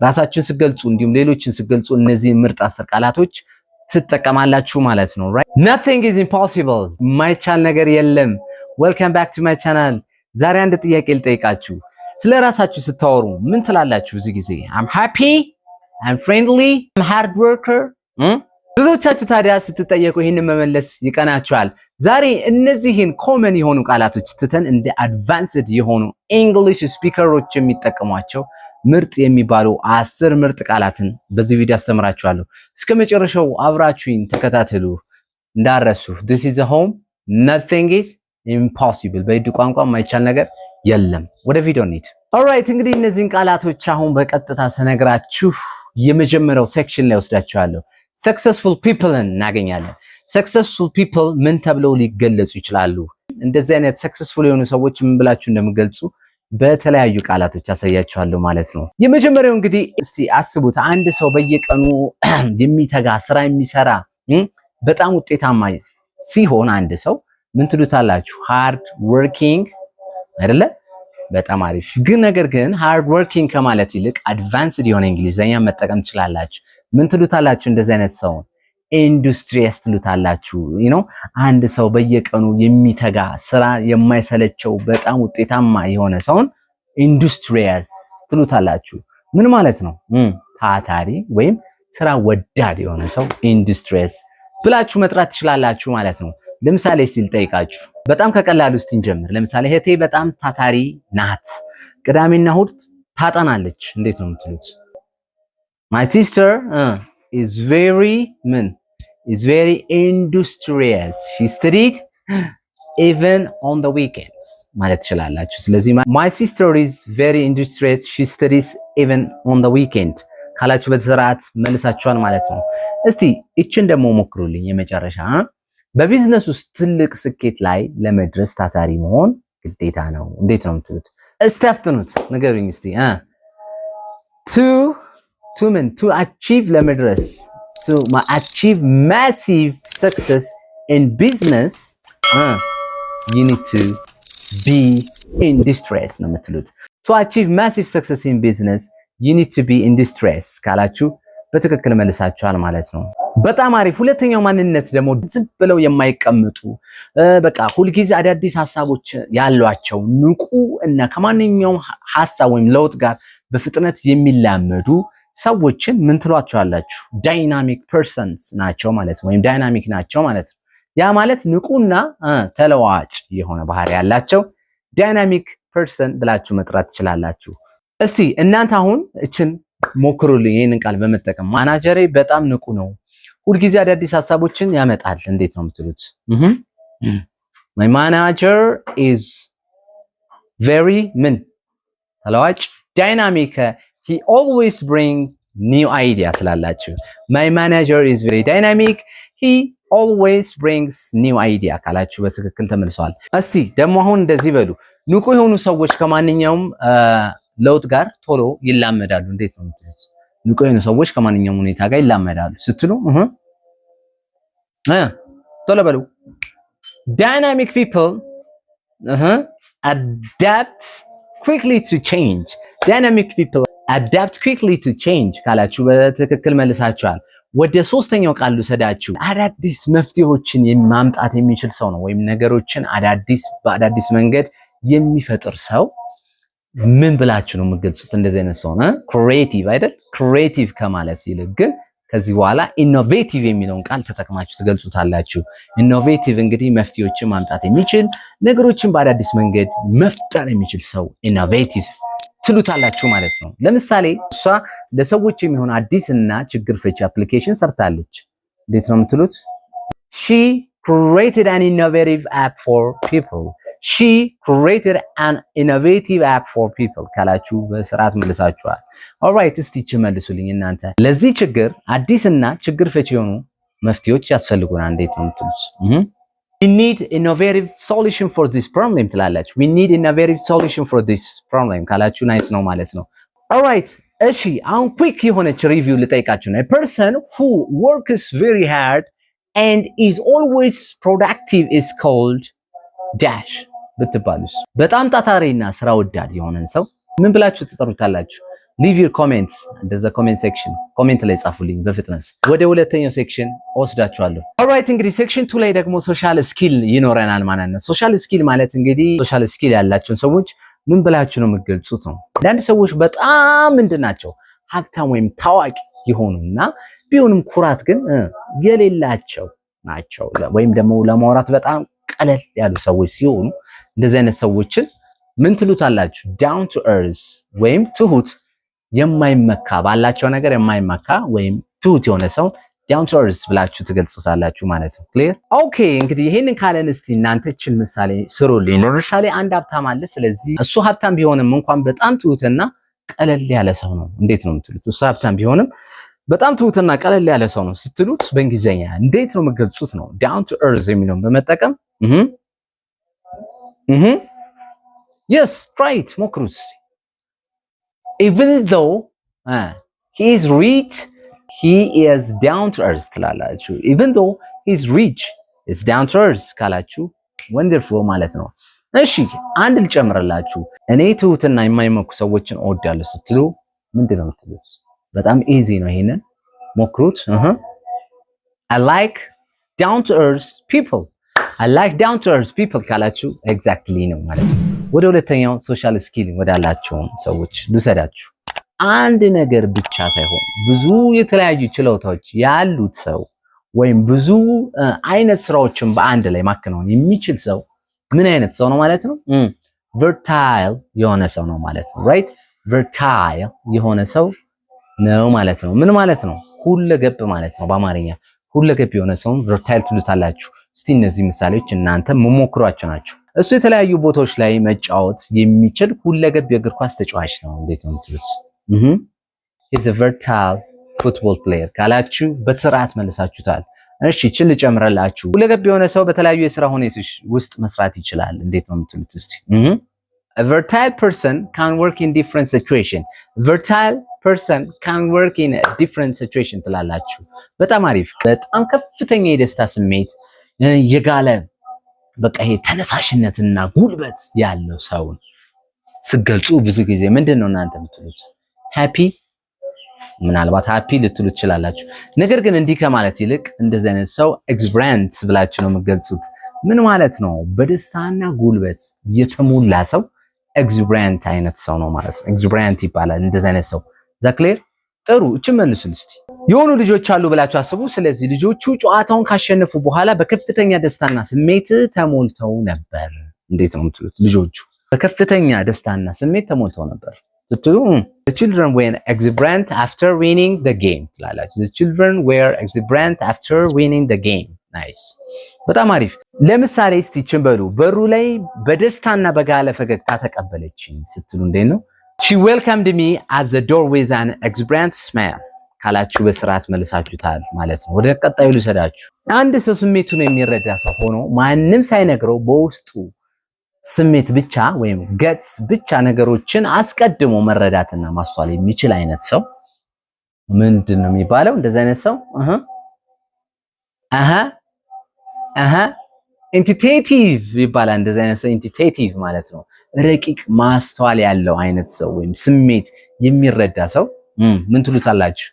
ራሳችሁን ስትገልጹ እንዲሁም ሌሎችን ስትገልጹ እነዚህ ምርጥ 10 ቃላቶች ትጠቀማላችሁ ማለት ነው right nothing is impossible የማይቻል ነገር የለም welcome back to my channel ዛሬ አንድ ጥያቄ ልጠይቃችሁ ስለ ራሳችሁ ስታወሩ ምን ትላላችሁ ብዙ ጊዜ I'm happy I'm friendly I'm hard worker ብዙዎቻችሁ ታዲያ ስትጠየቁ ይሄንን መመለስ ይቀናችኋል ዛሬ እነዚህን ኮመን የሆኑ ቃላቶች ትተን እንደ አድቫንስድ የሆኑ እንግሊሽ ስፒከሮች የሚጠቀሟቸው ምርጥ የሚባሉ 10 ምርጥ ቃላትን በዚህ ቪዲዮ አስተምራችኋለሁ እስከ መጨረሻው አብራችሁኝ ተከታተሉ እንዳረሱ this is a home nothing is impossible በይዱ ቋንቋ የማይቻል ነገር የለም ወደ ቪዲዮ እንሂድ alright እንግዲህ እነዚህን ቃላቶች አሁን በቀጥታ ሰነግራችሁ የመጀመሪያው ሴክሽን ላይ ወስዳችኋለሁ successful people እናገኛለን successful people ምን ተብለው ሊገለጹ ይችላሉ እንደዚህ አይነት successful የሆኑ ሰዎች ምን ብላችሁ እንደምገልጹ በተለያዩ ቃላቶች አሳያችኋለሁ ማለት ነው የመጀመሪያው እንግዲህ እስቲ አስቡት አንድ ሰው በየቀኑ የሚተጋ ስራ የሚሰራ በጣም ውጤታማ ሲሆን አንድ ሰው ምን ትሉታላችሁ hard working አይደለ በጣም አሪፍ ነገር ግን hard working ከማለት ይልቅ advanced የሆነ እንግሊዘኛ መጠቀም ትችላላችሁ ምን ትሉታላችሁ እንደዚህ አይነት ሰው ኢንዱስትሪየስ ትሉታላችሁ አንድ ሰው በየቀኑ የሚተጋ ስራ የማይሰለቸው በጣም ውጤታማ የሆነ ሰውን ኢንዱስትሪየስ ትሉታላችሁ ምን ማለት ነው ታታሪ ወይም ስራ ወዳድ የሆነ ሰው ኢንዱስትሪየስ ብላችሁ መጥራት ትችላላችሁ ማለት ነው ለምሳሌ እስቲ ልጠይቃችሁ በጣም ከቀላሉ እስቲ እንጀምር ለምሳሌ እህቴ በጣም ታታሪ ናት ቅዳሜና እሁድ ታጠናለች እንዴት ነው የምትሉት My sister is very industrious. She studied even on the weekends. ማለት ትችላላችሁ ስለዚህ my sister is very industrious. She studies even on the weekend. ካላችሁ በተሰራት መልሳችኋል ማለት ነው እስቲ እቺን ደግሞ ሞክሩልኝ የመጨረሻ በቢዝነስ ውስጥ ትልቅ ስኬት ላይ ለመድረስ ታታሪ መሆን ግዴታ ነው እንዴት ነው የምትሉት እስቲ አፍጥኑት ንገሩኝ እስቲ to achieve ለመድረስ to achieve massive success in business you need to be in distress ነው የምትሉት to achieve massive success in business you need to be in distress ካላችሁ በትክክል መልሳችኋል ማለት ነው በጣም አሪፍ ሁለተኛው ማንነት ደግሞ ዝም ብለው የማይቀመጡ በቃ ሁልጊዜ አዳዲስ ሐሳቦች ያሏቸው ንቁ እና ከማንኛውም ሐሳብ ወይም ለውጥ ጋር በፍጥነት የሚላመዱ ሰዎችን ምን ትሏቸዋላችሁ ዳይናሚክ ፐርሰንስ ናቸው ማለት ነው ወይም ዳይናሚክ ናቸው ማለት ነው ያ ማለት ንቁና ተለዋዋጭ የሆነ ባህሪ ያላቸው ዳይናሚክ ፐርሰን ብላችሁ መጥራት ትችላላችሁ እስቲ እናንተ አሁን እችን ሞክሩልኝ ይሄንን ቃል በመጠቀም ማናጀሬ በጣም ንቁ ነው ሁልጊዜ አዳዲስ ሐሳቦችን ያመጣል እንዴት ነው የምትሉት my manager is very ተለዋጭ ዳይናሚክ He always bring new idea ትላላችሁ My manager is very dynamic. He always brings new idea ካላችሁ በትክክል ተመልሷል እስቲ ደግሞ አሁን እንደዚህ በሉ ንቁ የሆኑ ሰዎች ከማንኛውም ለውጥ ጋር ቶሎ ይላመዳሉ እንዴት ነው የምትሉት ንቁ የሆኑ ሰዎች ከማንኛውም ሁኔታ ጋር ይላመዳሉ ስትሉ ቶሎ በሉ Dynamic people adapt quickly to change Dynamic people adapt quickly to change ካላችሁ በትክክል መልሳችኋል ወደ ሶስተኛው ቃል ልሰዳችሁ አዳዲስ መፍትሄዎችን ማምጣት የሚችል ሰው ነው ወይም ነገሮችን በአዳዲስ መንገድ የሚፈጥር ሰው ምን ብላችሁ ነው የምትገልጹት እንደዚህ አይነት ሰው ነው ክሪኤቲቭ አይደል ክሪኤቲቭ ከማለት ይልቅ ግን ከዚህ በኋላ ኢኖቬቲቭ የሚለውን ቃል ተጠቅማችሁ ትገልጹታላችሁ ኢኖቬቲቭ እንግዲህ መፍትሄዎችን ማምጣት የሚችል ነገሮችን በአዳዲስ መንገድ መፍጠር የሚችል ሰው ኢኖቬቲቭ ትሉታላችሁ ማለት ነው ለምሳሌ እሷ ለሰዎች የሚሆን አዲስና ችግር ፈቺ አፕሊኬሽን ሰርታለች እንዴት ነው የምትሉት She created an innovative app for people She created an innovative app for people ካላችሁ በስርዓት መልሳችኋል alright እስቲ መልሱልኝ እናንተ ለዚህ ችግር አዲስና ችግር ፈቺ የሆኑ መፍትሄዎች ያስፈልጉናል እንዴት ነው የምትሉት We need innovative solution for this problem ትላላችሁ We need innovative solution for this problem ካላችሁ ናይስ ነው ማለት ነው alright እሺ አሁን quick የሆነች ሪቪው ልጠይቃችሁ ነው A person who works very hard and is always productive is called dash ብትባሉስ በጣም ታታሪና ስራ ወዳድ የሆነን ሰው ምን ብላችሁ ትጠሩታላችሁ leave your comments እንደዛ ኮሜንት ሴክሽን ኮሜንት ላይ ጻፉልኝ በፍጥነት። ወደ ሁለተኛው ሴክሽን ወስዳችኋለሁ። ኦልራይት እንግዲህ ሴክሽን 2 ላይ ደግሞ ሶሻል ስኪል ይኖረናል ማለት ነው። ሶሻል ስኪል ማለት እንግዲህ ሶሻል ስኪል ያላቸውን ሰዎች ምን ብላችሁ ነው የምትገልጹት ነው። አንዳንድ ሰዎች በጣም ምንድናቸው ሀብታም ወይም ታዋቂ የሆኑና ቢሆንም ኩራት ግን የሌላቸው ናቸው ወይም ደግሞ ለማውራት በጣም ቀለል ያሉ ሰዎች ሲሆኑ እንደዚህ አይነት ሰዎችን ምን ትሉታላችሁ? ዳውን ቱ earth ወይም ትሁት የማይመካ ባላቸው ነገር የማይመካ ወይም ትሁት የሆነ ሰው ዳውን ቱ earth ብላችሁ ትገልጹታላችሁ ማለት ነው። ክሊር ኦኬ። እንግዲህ ይሄንን ካለን እስቲ እናንተ እችን ምሳሌ ስሩልኝ። ለምሳሌ አንድ ሀብታም አለ። ስለዚህ እሱ ሀብታም ቢሆንም እንኳን በጣም ትሁትና ቀለል ያለ ሰው ነው። እንዴት ነው የምትሉት? እሱ ሀብታም ቢሆንም በጣም ትሁትና ቀለል ያለ ሰው ነው ስትሉት በእንግሊዘኛ እንዴት ነው የምትገልጹት ነው? ዳውን ቱ earth የሚለውን በመጠቀም yes right ሞክሩት። even though he is rich he is down to earth ትላላችሁ። even though he is rich is down to earth ካላችሁ wonderful ማለት ነው። እሺ አንድ ልጨምርላችሁ። እኔ ትሁትና የማይመኩ ሰዎችን እወዳለሁ ስትሉ ምንድነው የምትሉት? በጣም ኢዚ ነው። ይሄንን ሞክሩት። I like down to earth people I like down to earth people ካላችሁ exactly ነው ማለት ነው። ወደ ሁለተኛው ሶሻል ስኪል ወዳላቸው ሰዎች ልውሰዳችሁ። አንድ ነገር ብቻ ሳይሆን ብዙ የተለያዩ ችሎታዎች ያሉት ሰው ወይም ብዙ አይነት ስራዎችን በአንድ ላይ ማከናወን የሚችል ሰው ምን አይነት ሰው ነው ማለት ነው? versatile የሆነ ሰው ነው ማለት ነው። right versatile የሆነ ሰው ነው ማለት ነው። ምን ማለት ነው? ሁለገብ ማለት ነው። በአማርኛ ሁለገብ የሆነ ሰው versatile ትሉታላችሁ። እስቲ እነዚህ ምሳሌዎች እናንተ መሞክሯቸው ናቸው። እሱ የተለያዩ ቦታዎች ላይ መጫወት የሚችል ሁለገብ የእግር ኳስ ተጫዋች ነው። እንዴት ነው የምትሉት? he's a versatile football player ካላችሁ በስርዓት መልሳችሁታል። እሺ እቺን ልጨምርላችሁ። ሁለገብ የሆነ ሰው በተለያዩ የሥራ ሁኔታዎች ውስጥ መስራት ይችላል። እንዴት ነው የምትሉት? እስቲ a versatile person can work in different situation versatile person can work in a different situation ትላላችሁ። በጣም አሪፍ። በጣም ከፍተኛ የደስታ ስሜት የጋለ በቃ ይሄ ተነሳሽነትና ጉልበት ያለው ሰው ስገልጹ ብዙ ጊዜ ምንድነው እናንተ የምትሉት? ሃፒ ምናልባት ሃፒ ልትሉ ትችላላችሁ። ነገር ግን እንዲህ ከማለት ይልቅ እንደዚህ አይነት ሰው ኤክስብራንት ብላችሁ ነው የምትገልጹት። ምን ማለት ነው? በደስታና ጉልበት የተሞላ ሰው ኤክስብራንት አይነት ሰው ነው ማለት ነው። ኤክስብራንት ይባላል እንደዚህ አይነት ሰው። ዛክሌር ጥሩ። እቺ መልሱን እስቲ። የሆኑ ልጆች አሉ ብላችሁ አስቡ። ስለዚህ ልጆቹ ጨዋታውን ካሸነፉ በኋላ በከፍተኛ ደስታና ስሜት ተሞልተው ነበር። እንዴት ነው የምትሉት? ልጆቹ በከፍተኛ ደስታና ስሜት ተሞልተው ነበር ስትሉ the children were exuberant after winning the game ትላላችሁ። the children were exuberant after winning the game nice በጣም አሪፍ። ለምሳሌ እስቲ እቺን በሉ። በሩ ላይ በደስታና በጋለ ፈገግታ ተቀበለችኝ ስትሉ እንዴት ነው? she welcomed me at the door with an exuberant smile ካላችሁ በስርዓት መልሳችሁታል ማለት ነው። ወደ ቀጣዩ ልሰዳችሁ። አንድ ሰው ስሜቱን የሚረዳ ሰው ሆኖ ማንም ሳይነግረው በውስጡ ስሜት ብቻ ወይም ገጽ ብቻ ነገሮችን አስቀድሞ መረዳትና ማስተዋል የሚችል አይነት ሰው ምንድነው የሚባለው? እንደዚህ አይነት ሰው ኢንቲቴቲቭ ይባላል። እንደዚህ አይነት ሰው ኢንቲቴቲቭ ማለት ነው ረቂቅ ማስተዋል ያለው አይነት ሰው ወይም ስሜት የሚረዳ ሰው ምን ትሉታላችሁ?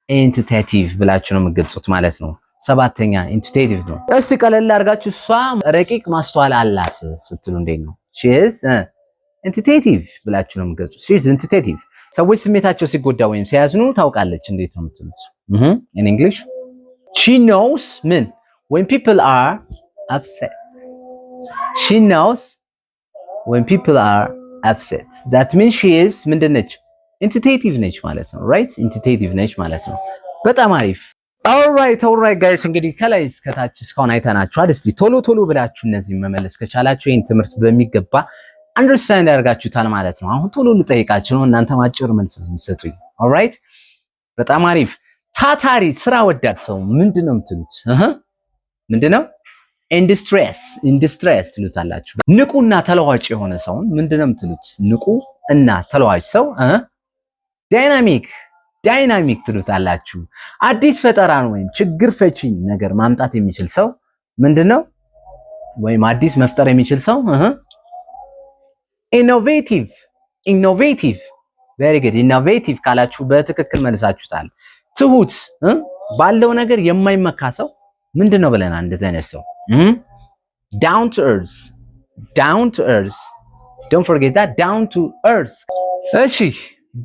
ኢንቲቴቲቭ ብላችሁ ነው የምትገልጹት ማለት ነው። ሰባተኛ ኢንቲቴቲቭ ነው። እስቲ ቀለል አድርጋችሁ እሷ ረቂቅ ማስተዋል አላት ስትሉ እንዴት ነው? she is ኢንቲቴቲቭ ብላችሁ ነው የምትገልጹት። she is ኢንቲቴቲቭ። ሰዎች ስሜታቸው ሲጎዳ ወይም ሲያዝኑ ታውቃለች። እንዴት ነው የምትሉት? in English she knows ምን when people are upset she knows when people are upset that means she is ምንድነች? ኢንቲቴቲቭ ነች ማለት ነው። ራይት ኢንቲቴቲቭ ነች ማለት ነው። በጣም አሪፍ። ኦልራይት ጋይስ እንግዲህ ከላይ እስከታች እስካሁን አይተናችኋል። እስቲ ቶሎ ቶሎ ብላችሁ እነዚህ መመለስ ከቻላችሁ ይሄን ትምህርት በሚገባ አንደርስታንድ ያደርጋችሁታል ማለት ነው። አሁን ቶሎ ልጠይቃችሁ ነው፣ እናንተ ማጭር መልስ ነው የምትሰጡኝ። ኦልራይት በጣም አሪፍ። ታታሪ ስራ ወዳድ ሰው ምንድነው የምትሉት? ምንድነው? ኢንዱስትሪስ ትሉታላችሁ። ንቁና ተለዋጭ የሆነ ሰውን ምንድነው የምትሉት? ንቁ እና ተለዋጭ ሰው ዳይናሚክ ትሉታላችሁ። አዲስ ፈጠራን ወይም ችግር ፈቺ ነገር ማምጣት የሚችል ሰው ምንድነው? ወይም አዲስ መፍጠር የሚችል ሰው ኢኖቬቲቭ very good innovative ካላችሁ በትክክል መልሳችሁታል። ትሁት ባለው ነገር የማይመካ ሰው ምንድነው ብለናል? እንደዚህ አይነት ሰው down to earth don't forget that down to earth። እሺ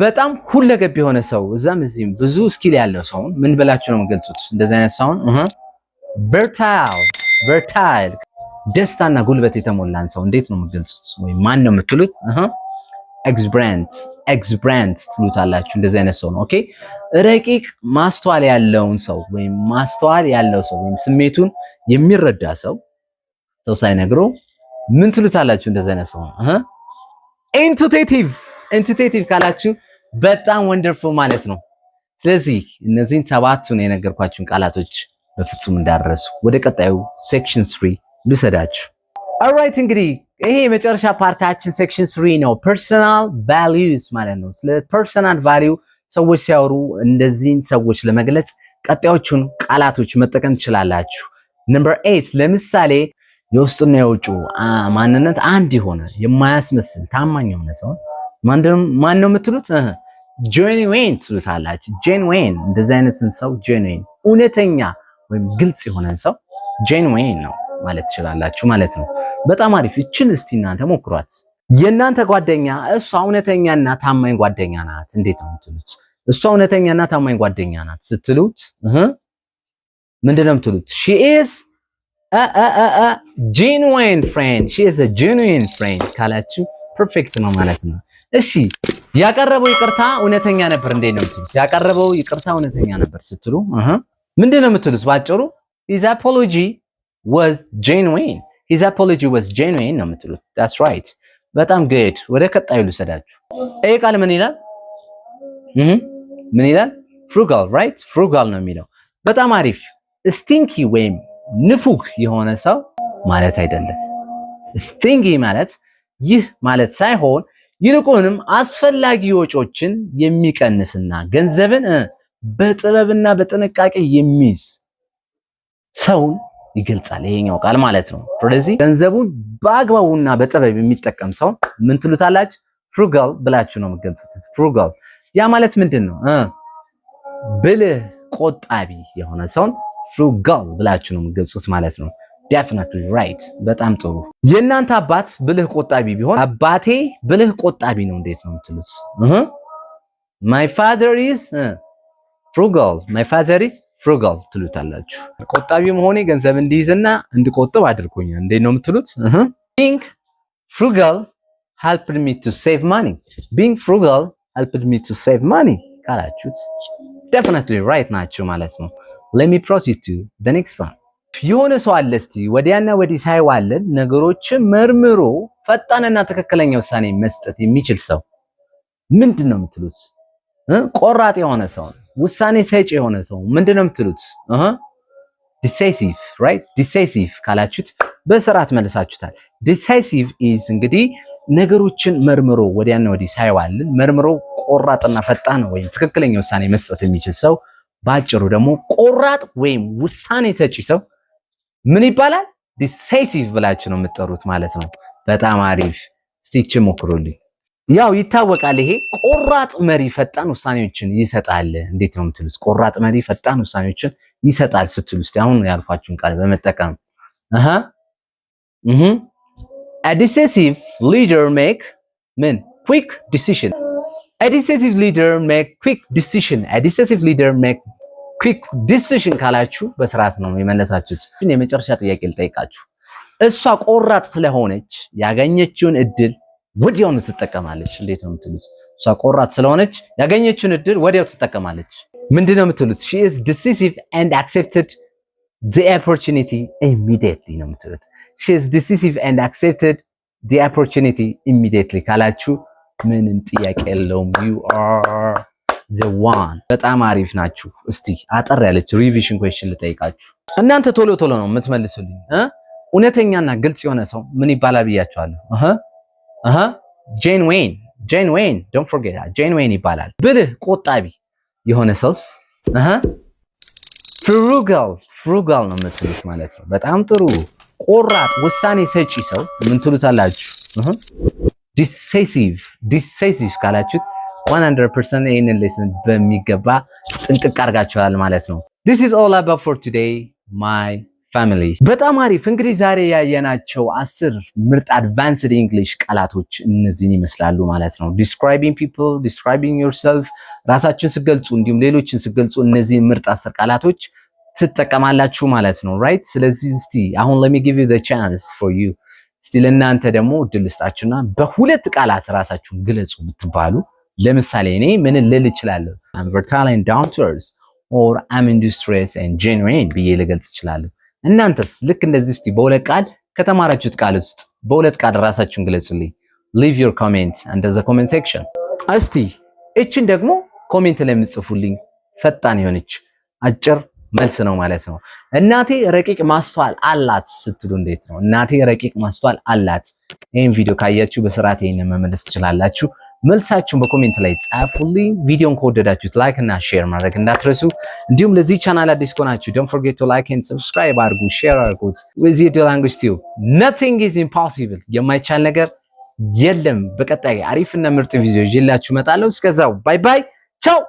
በጣም ሁለገብ የሆነ ሰው እዛም እዚህም ብዙ ስኪል ያለው ሰው ምን ብላችሁ ነው የምገልጹት? እንደዚህ አይነት ሰው versatile ደስታና ጉልበት የተሞላን ሰው እንዴት ነው የምገልጹት? ወይ ማን ነው የምትሉት? exuberant ትሉታላችሁ። እንደዚህ አይነት ሰው ነው። ኦኬ ረቂቅ ማስተዋል ያለው ሰው ወይም ስሜቱን የሚረዳ ሰው ሳይነግረው ምን ትሉታላችሁ? እንደዚህ አይነት ሰው ነው intuitive ካላችሁ በጣም ወንደርፉል ማለት ነው። ስለዚህ እነዚህን ሰባቱን የነገርኳችሁን ቃላቶች በፍጹም እንዳረሱ ወደ ቀጣዩ ሴክሽን 3 ልሰዳችሁ። ኦልራይት እንግዲህ ይሄ የመጨረሻ ፓርታችን ሴክሽን 3 ነው። ፐርሰናል ቫልዩስ ማለት ነው። ስለ ፐርሰናል ቫልዩ ሰዎች ሲያወሩ እንደዚህን ሰዎች ለመግለጽ ቀጣዮቹን ቃላቶች መጠቀም ትችላላችሁ። ነምበር 8 ለምሳሌ የውስጡና የውጩ ማንነት አንድ የሆነ የማያስመስል ታማኝ የሆነ ሰው ማን ነው የምትሉት? ጄኑዊን ትሉታላችሁ። ጄኑዊን እንደዚህ አይነትን ሰው ጄኑዊን እውነተኛ ወይም ግልጽ የሆነን ሰው ጄኑዊን ነው ማለት ትችላላችሁ ማለት ነው። በጣም አሪፍ። እችን እስቲ እናንተ ሞክሯት። የእናንተ ጓደኛ እሷ እውነተኛና ታማኝ ጓደኛ ናት እንዴት ነው የምትሉት? እሷ እውነተኛና ታማኝ ጓደኛ ናት ስትሉት ምንድነው የምትሉት? she is a genuine friend ካላችሁ ፐርፌክት ነው ማለት ነው። እሺ ያቀረበው ይቅርታ እውነተኛ ነበር እንዴት ነው የምትሉት? ያቀረበው ይቅርታ እውነተኛ ነበር ስትሉ ምንድነው የምትሉት? ባጭሩ his apology was genuine ነው የምትሉት። that's right በጣም good። ወደ ቀጣዩ ልሰዳችሁ። ይሄ ቃል ምን ይላል? frugal right frugal ነው የሚለው። በጣም አሪፍ። stinky ወይም ንፉግ የሆነ ሰው ማለት አይደለም። stingy ማለት ይህ ማለት ሳይሆን ይልቁንም አስፈላጊ ወጪዎችን የሚቀንስና ገንዘብን በጥበብና በጥንቃቄ የሚይዝ ሰውን ይገልጻል ይሄኛው ቃል ማለት ነው። ስለዚህ ገንዘቡን በአግባቡና በጥበብ የሚጠቀም ሰው ምን ትሉታላችሁ? frugal ብላችሁ ነው የምትገልጹት። frugal ያ ማለት ምንድነው? ብልህ ቆጣቢ የሆነ ሰውን frugal ብላችሁ ነው የምትገልጹት ማለት ነው። definitely right በጣም ጥሩ። የእናንተ አባት ብልህ ቆጣቢ ቢሆን አባቴ ብልህ ቆጣቢ ነው እንዴት ነው የምትሉት? my father is frugal ትሉታላችሁ። ቆጣቢ መሆኔ ገንዘብ እንዲይዝና እንድቆጥብ አድርጎኛል እንዴት ነው የምትሉት? being frugal helped me to save money ካላችሁት definitely right ናችሁ ማለት ነው። let me proceed to the next one። የሆነ ሰው አለ እስቲ ወዲያና ወዲህ ሳይዋለል ነገሮችን መርምሮ ፈጣንና ትክክለኛ ውሳኔ መስጠት የሚችል ሰው ምንድነው የምትሉት? ቆራጥ የሆነ ሰው ውሳኔ ሰጪ የሆነ ሰው ምንድነው የምትሉት? decisive ካላችሁት በስርዓት መልሳችሁታል። decisive is እንግዲህ ነገሮችን መርምሮ ወዲያና ወዲህ ሳይዋልል መርምሮ ቆራጥና ፈጣን ወይም ትክክለኛ ውሳኔ መስጠት የሚችል ሰው፣ ባጭሩ ደግሞ ቆራጥ ወይም ውሳኔ ሰጪ ሰው ምን ይባላል? decisive ብላችሁ ነው የምትጠሩት ማለት ነው። በጣም አሪፍ። እስቲ ሞክሩልኝ። ያው ይታወቃል ይሄ ቆራጥ መሪ ፈጣን ውሳኔዎችን ይሰጣል እንዴት ነው የምትሉት? ቆራጥ መሪ ፈጣን ውሳኔዎችን ይሰጣል ስትሉ እስቲ አሁን ያልኳችሁን ቃል በመጠቀም a decisive leader make quick decision ካላችሁ በስርዓት ነው የመለሳችሁት። የመጨረሻ ጥያቄ ልጠይቃችሁ። እሷ ቆራጥ ስለሆነች ያገኘችውን እድል ወዲያው ትጠቀማለች እንዴት ነው የምትሉት? እሷ ቆራጥ ስለሆነች ያገኘችውን እድል ወዲያው ትጠቀማለች ምንድነው የምትሉት? she is decisive and accepted the opportunity immediately ነው የምትሉት። she is decisive and accepted the opportunity immediately ካላችሁ ምንም ጥያቄ የለውም you are the one። በጣም አሪፍ ናችሁ። እስቲ አጠር ያለች ሪቪዥን ኩዌስችን ልጠይቃችሁ። እናንተ ቶሎ ነው የምትመልሱልኝ። እውነተኛና ግልጽ የሆነ ሰው ምን ይባላል ብያችኋለሁ? genuine don't forget that genuine ይባላል። ብልህ ቆጣቢ የሆነ ሰውስ frugal ነው የምትሉት ማለት ነው። በጣም ጥሩ። ቆራጥ ውሳኔ ሰጪ ሰው ምን ትሉታላችሁ? decisive ካላችሁት 100% ይሄንን ሌሰን በሚገባ ጥንቅቅ አድርጋችኋል ማለት ነው። This is all about for today my family። በጣም አሪፍ። እንግዲህ ዛሬ ያየናቸው 10 ምርጥ አድቫንስድ እንግሊሽ ቃላቶች እነዚህን ይመስላሉ ማለት ነው። describing people, describing yourself፣ ራሳችሁን ሲገልጹ እንዲሁም ሌሎችን ሲገልጹ እነዚህ ምርጥ 10 ቃላቶች ትጠቀማላችሁ ማለት ነው። ራይት። ስለዚህ እስቲ አሁን let me give you the chance for you። እስቲ ለእናንተ ደግሞ እድል ልስጣችሁና በሁለት ቃላት ራሳችሁን ግለጹ ብትባሉ፣ ለምሳሌ እኔ ምን ልል እችላለሁ? I'm versatile and down to earth or I'm industrious and genuine ብዬ ልገልጽ እችላለሁ። እናንተስ ልክ እንደዚህ እስቲ በሁለት ቃል ከተማራችሁት ቃል ውስጥ በሁለት ቃል ራሳችሁን ግለጹልኝ። leave your comment under the comment section። እስቲ እቺን ደግሞ ኮሜንት ላይ የምትጽፉልኝ ፈጣን የሆነች አጭር መልስ ነው ማለት ነው። እናቴ ረቂቅ ማስተዋል አላት ስትሉ እንዴት ነው? እናቴ ረቂቅ ማስተዋል አላት። ይሄን ቪዲዮ ካያችሁ በስርዓት ይሄንን መመለስ ትችላላችሁ። መልሳችሁን በኮሜንት ላይ ጻፉልኝ። ቪዲዮን ከወደዳችሁት ላይክ እና ሼር ማድረግ እንዳትረሱ። እንዲሁም ለዚህ ቻናል አዲስ ከሆናችሁ don't forget to like and subscribe አድርጉ፣ ሼር አድርጉት። with the language tube nothing is impossible የማይቻል ነገር የለም። በቀጣይ አሪፍና ምርጥ ቪዲዮ ይዤላችሁ እመጣለሁ። እስከዛው ባይ ባይ ቻው።